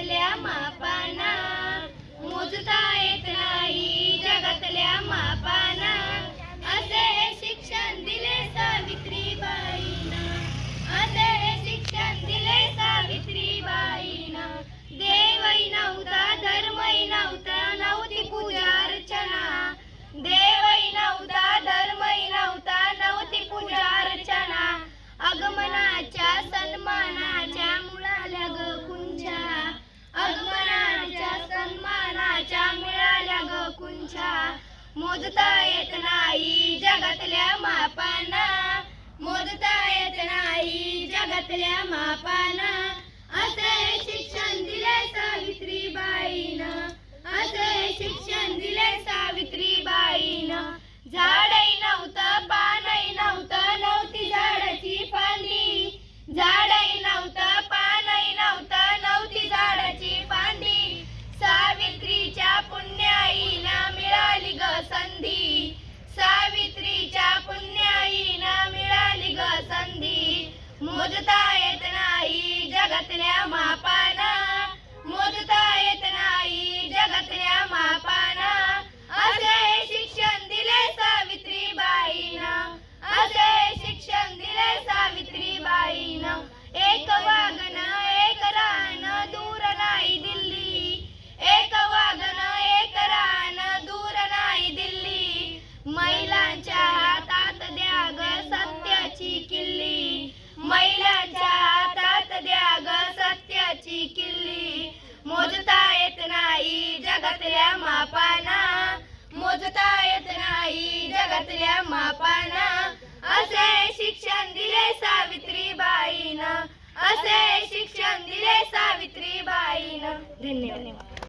जगातल्या मापाना, मोजता येत नाही जगातल्या मापाना. असे शिक्षण दिले सावित्रीबाईंना, असे शिक्षण दिले सावित्रीबाईंना. देवही नव्हता, धर्मही नव्हता, नव्हती पूजा अर्चना. देवही नव्हता, धर्मही नव्हता, नव्हती पूजा अर्चना. आगमनाच्या सन्मानाच्या मिळाल्या ग कुंच्या, आगमनाच्या सन्मानाच्या मिळाल्या ग कुंच्या. मोजता येत नाही जगातल्या मापाना, मोजता येत नाही जगातल्या मापाना. असे शिक्षण दिले सावित्रीबाईंना, असे शिक्षण दिले सावित्रीबाईंना. झाडही नव्हतं, पानही नव्हतं, नव्हती झाडाची फांदी. झाडही नव्हतं, पानही नव्हतं, नव्हती झाडाची फांदी. सावित्रीच्या पुण्याईनं मिळाली ग संधी, सावित्रीच्या पुण्याईनं मिळाली ग संधी. मोजता येत नाही जगातल्या मापाना, मोजता येत नाही जगातल्या मापाना. असे शिक्षण दिले सावित्रीबाईंना, असे शिक्षण दिले सावित्रीबाईंना. एक वागण एक रान दूर नाही दिल्ली, एक वागण एक रान दूर नाही दिल्ली. महिलांच्या हातात द्या ग सत्याची किल्ली, महिलांच्या हातात द्या ग सत्याची किल्ली. मोजता येत नाही जगातल्या मापाना, मोजता येत नाही जगातल्या मापाना. असे शिक्षण दिले सावित्रीबाईंना, असे शिक्षण दिले सावित्रीबाईंना. धन्यवाद.